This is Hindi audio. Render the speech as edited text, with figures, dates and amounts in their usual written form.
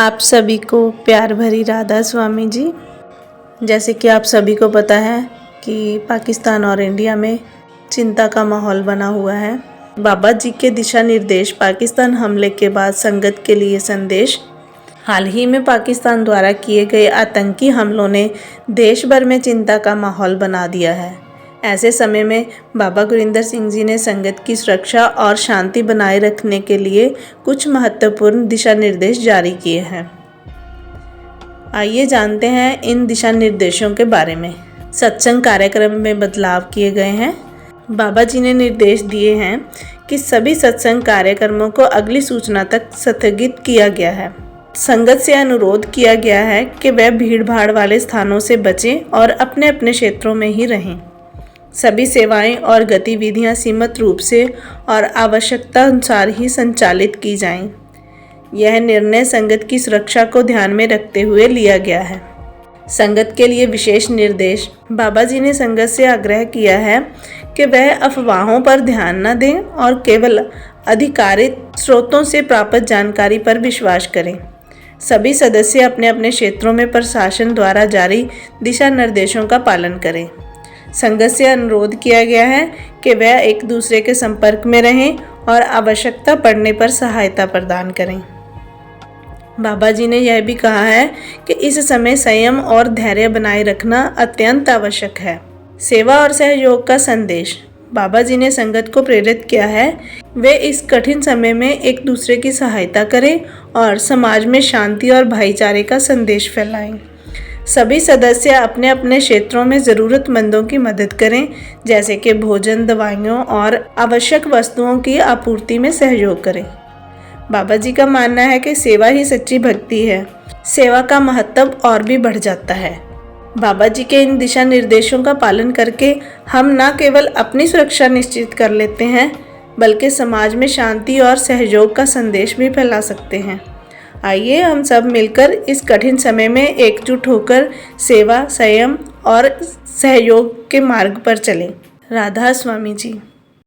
आप सभी को प्यार भरी राधा स्वामी जी। जैसे कि आप सभी को पता है कि पाकिस्तान और इंडिया में चिंता का माहौल बना हुआ है। बाबा जी के दिशा निर्देश, पाकिस्तान हमले के बाद संगत के लिए संदेश। हाल ही में पाकिस्तान द्वारा किए गए आतंकी हमलों ने देश भर में चिंता का माहौल बना दिया है। ऐसे समय में बाबा गुरिंदर सिंह जी ने संगत की सुरक्षा और शांति बनाए रखने के लिए कुछ महत्वपूर्ण दिशा निर्देश जारी किए हैं। आइए जानते हैं इन दिशा निर्देशों के बारे में। सत्संग कार्यक्रम में बदलाव किए गए हैं। बाबा जी ने निर्देश दिए हैं कि सभी सत्संग कार्यक्रमों को अगली सूचना तक स्थगित किया गया है। संगत से अनुरोध किया गया है कि वह भीड़ भाड़ वाले स्थानों से बचें और अपने अपने क्षेत्रों में ही रहें। सभी सेवाएं और गतिविधियां सीमित रूप से और आवश्यकता अनुसार ही संचालित की जाएं। यह निर्णय संगत की सुरक्षा को ध्यान में रखते हुए लिया गया है। संगत के लिए विशेष निर्देश। बाबा जी ने संगत से आग्रह किया है कि वह अफवाहों पर ध्यान न दें और केवल अधिकारित स्रोतों से प्राप्त जानकारी पर विश्वास करें। सभी सदस्य अपने अपने क्षेत्रों में प्रशासन द्वारा जारी दिशा निर्देशों का पालन करें। संगत से अनुरोध किया गया है कि वह एक दूसरे के संपर्क में रहें और आवश्यकता पड़ने पर सहायता प्रदान करें। बाबा जी ने यह भी कहा है कि इस समय संयम और धैर्य बनाए रखना अत्यंत आवश्यक है। सेवा और सहयोग का संदेश। बाबा जी ने संगत को प्रेरित किया है वे इस कठिन समय में एक दूसरे की सहायता करें और समाज में शांति और भाईचारे का संदेश फैलाएं। सभी सदस्य अपने अपने क्षेत्रों में ज़रूरतमंदों की मदद करें, जैसे कि भोजन, दवाइयों और आवश्यक वस्तुओं की आपूर्ति में सहयोग करें। बाबा जी का मानना है कि सेवा ही सच्ची भक्ति है। सेवा का महत्व और भी बढ़ जाता है। बाबा जी के इन दिशा निर्देशों का पालन करके हम न केवल अपनी सुरक्षा निश्चित कर लेते हैं, बल्कि समाज में शांति और सहयोग का संदेश भी फैला सकते हैं। आइए हम सब मिलकर इस कठिन समय में एकजुट होकर सेवा, संयम और सहयोग के मार्ग पर चलें। राधा स्वामी जी।